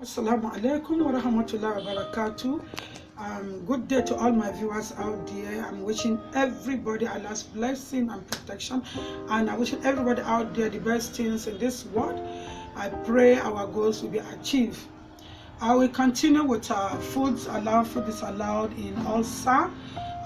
Assalamu alaikum wa rahmatullahi wa barakatuh. Good day to all my viewers out there. I'm wishing everybody Allah's blessing and protection, and I'm wishing everybody out there the best things in this world. I pray our goals will be achieved. I will continue with foods allowed, food disallowed in ulcer,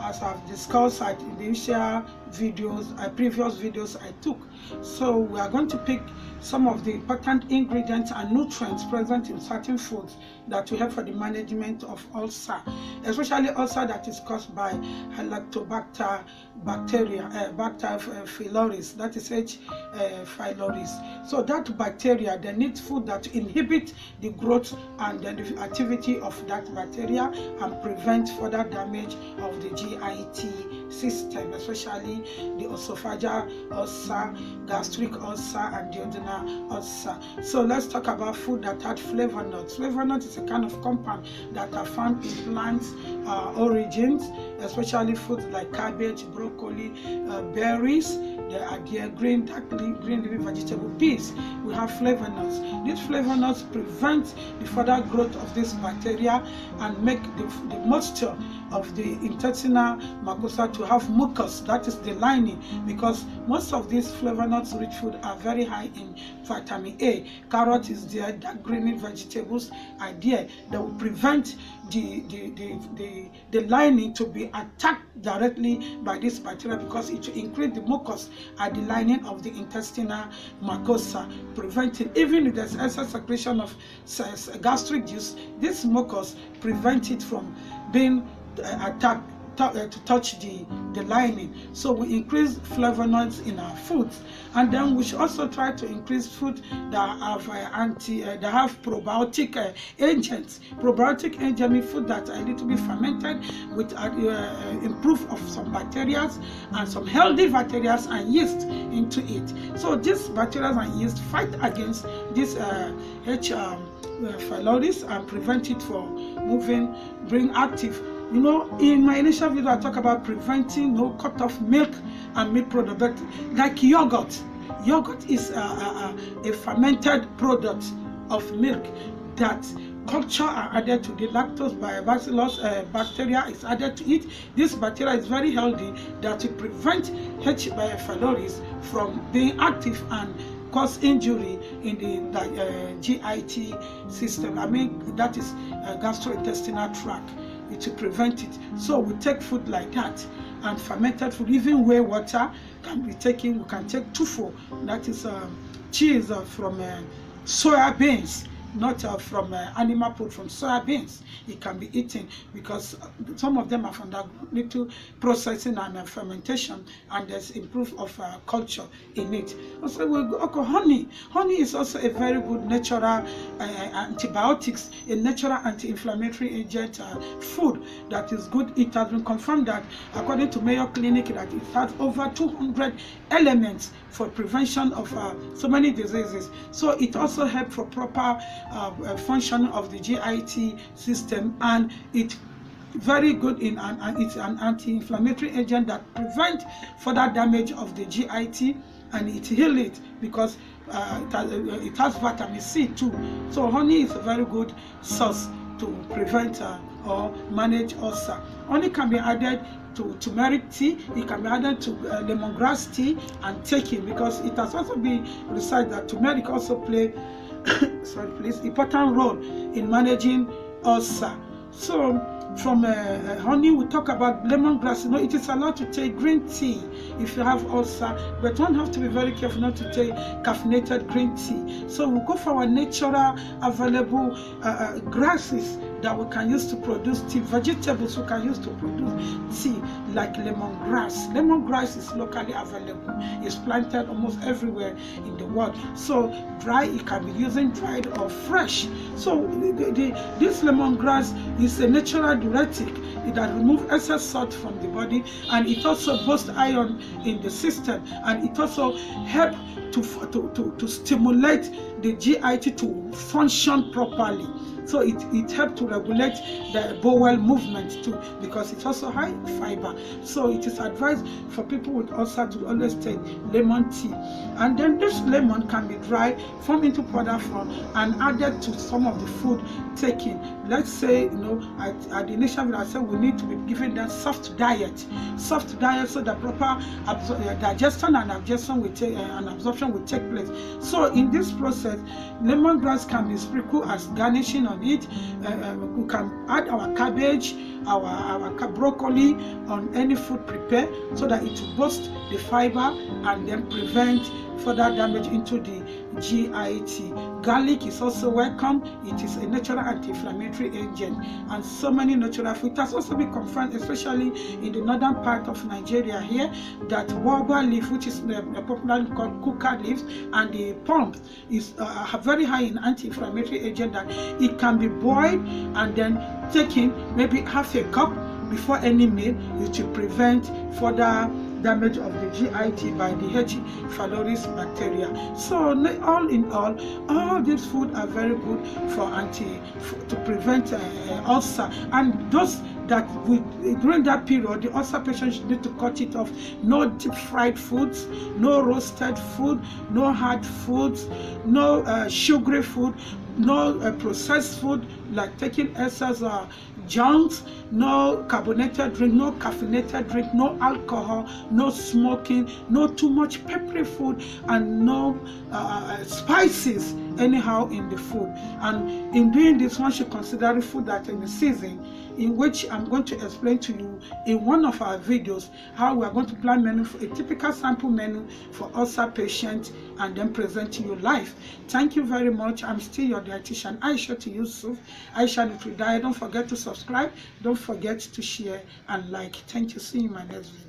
as I've discussed at the initial videos, previous videos I took. So we are going to pick some of the important ingredients and nutrients present in certain foods that will help for the management of ulcer, especially ulcer that is caused by Helicobacter bacteria, Bacter pylori, that is H. pylori. So that bacteria, they need food that inhibit the growth and the activity of that bacteria and prevent further damage of the GIT system, especially the esophageal ulcer, gastric ulcer, and duodenal ulcer. So let's talk about food that had flavonoids. Flavonoids is a kind of compound that are found in plants origins, especially foods like cabbage, broccoli, berries. There are green leafy vegetable peas. We have flavonoids. These flavonoids prevent the further growth of this bacteria and make the moisture of the intestinal mucosa to have mucus, that is the lining, because most of these flavonoids rich food are very high in vitamin A. Carrot is there, dark green vegetables are there that will prevent the lining to be attacked directly by this bacteria, because it will increase the mucus at the lining of the intestinal mucosa, preventing, even if there's excess secretion of gastric juice, this mucus prevents it from being attacked to touch the lining. So we increase flavonoids in our foods, and then we should also try to increase food that have that have probiotic agents. Probiotic agents mean food that are a little bit fermented with improve of some bacteria and some healthy bacteria and yeast into it. So these bacteria and yeast fight against this H. pylori and prevent it from being active. You know, in my initial video, I talk about preventing cut off milk and milk product, like yogurt. Yogurt is a fermented product of milk that culture are added to. The lactose bacillus bacteria is added to it. This bacteria is very healthy that will prevent H. pylori from being active and cause injury in the GIT system. I mean, that is gastrointestinal tract. It will prevent it. So we take food like that, and fermented food, even whey water can be taken. We can take tofu, that is cheese from soya beans, not from animal food, from soya beans. It can be eaten because some of them have undergone little processing and fermentation, and there's improvement of culture in it. Also, honey. Honey is also a very good natural antibiotics, a natural anti-inflammatory agent food that is good. It has been confirmed that, according to Mayo Clinic, that it has over 200 elements for prevention of so many diseases. So it also helps for proper function of the GIT system, and it very good in it's an anti-inflammatory agent that prevents further damage of the GIT, and it heals it because it has vitamin C too. So honey is a very good source to prevent or manage ulcer. Honey can be added to turmeric tea, it can be added to lemongrass tea and taken, because it has also been researched that turmeric also play important role in managing ulcer. So from honey, we talk about lemongrass. You know, it is allowed to take green tea if you have ulcer, but one have to be very careful not to take caffeinated green tea. So we go for our natural available grasses that we can use to produce tea, vegetables we can use to produce tea. like lemongrass. Lemongrass is locally available. It's planted almost everywhere in the world. So dry, it can be using dried or fresh. So this lemongrass is a natural diuretic that removes excess salt from the body, and it also boosts iron in the system, and it also helps to stimulate the GIT to function properly. So it helps to regulate the bowel movement too, because it's also high fiber. So it is advised for people with ulcer to always take lemon tea. And then this lemon can be dried, formed into powder form, and added to some of the food taken. Let's say, at the initial video I said we need to be giving them soft diet, so that proper digestion and absorption will take place. So in this process, lemongrass can be sprinkled as garnishing on it. We can add our cabbage, our broccoli on any food prepared, so that it will boost the fiber and then prevent further damage into the GIT. Garlic is also welcome. It is a natural anti-inflammatory agent, and so many natural food. It has also been confirmed, especially in the northern part of Nigeria here, that baobab leaf, which is popularly called kuka leaf, and the pulp is very high in anti-inflammatory agent, that it can be boiled and then taken maybe half a cup before any meal. It will prevent further damage of the GIT by the H. pylori bacteria. So all in all these food are very good to prevent ulcer. And those that during that period, the ulcer patients need to cut it off. No deep fried foods, no roasted food, no hard foods, no sugary food, no processed food like taking excess junks, no carbonated drink, no caffeinated drink, no alcohol, no smoking, no too much peppery food, and no spices anyhow in the food. And in doing this, one should consider the food that in the season, in which I'm going to explain to you in one of our videos how we are going to plan menu for a typical sample menu for ulcer patients, and then present to you live. Thank you very much. I'm still your dietitian, Aisha to Yusuf, Aisha Nutri Diet. Don't forget to subscribe. Don't forget to share and like. Thank you. See you in my next video.